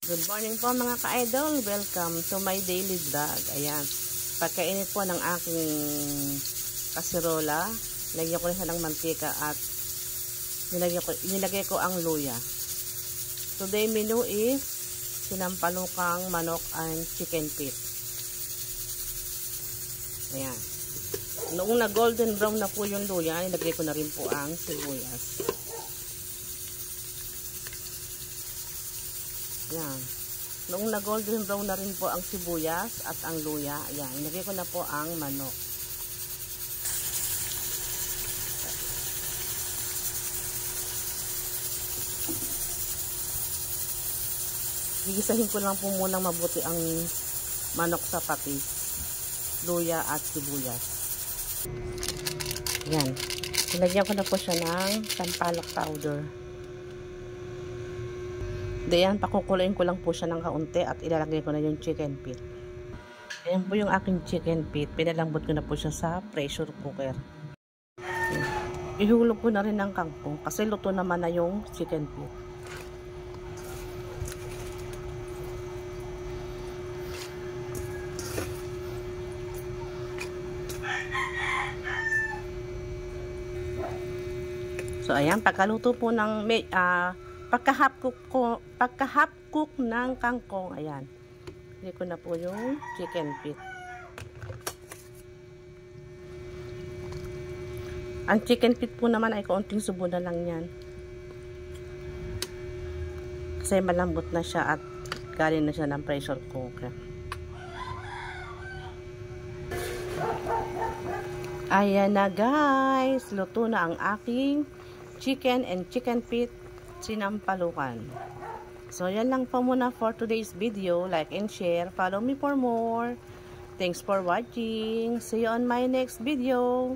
Good morning po mga ka-idol. Welcome to my daily vlog. Ayan. Pagkainit po ng aking kaserola, lagyan ko na siya ng mantika at nilagay ko ang luya. Today menu is sinampalukang manok and chicken feet. Ayan. Noong na golden brown na po yung luya, nilagay ko na rin po ang sibuyas. Ayan. Noong na golden brown na rin po ang sibuyas at ang luya, ayan, ilagay ko na po ang manok. Gigisahin ko lang po munang mabuti ang manok sa patis, luya at sibuyas. Ayan. Ilagyan ko na po siya ng sampalok powder. Diyan, pakukulayin ko lang po siya ng kaunti at ilalagay ko na yung chicken feet. Ayan po yung aking chicken feet. Pinalambot ko na po siya sa pressure cooker. Ihulog ko na rin ng kangkong kasi luto naman na yung chicken feet. So ayan, pagkaluto po ng pagka-half cook ng kangkong, ayan. Hindi ko na po yung chicken feet. Ang chicken feet po naman ay kaunting subo na lang yan. Kasi malambot na siya at galing na siya ng pressure cooker. Ayan na guys, luto na ang aking chicken and chicken feet sinampalukan. So, yan lang po muna for today's video. Like and share. Follow me for more. Thanks for watching. See you on my next video.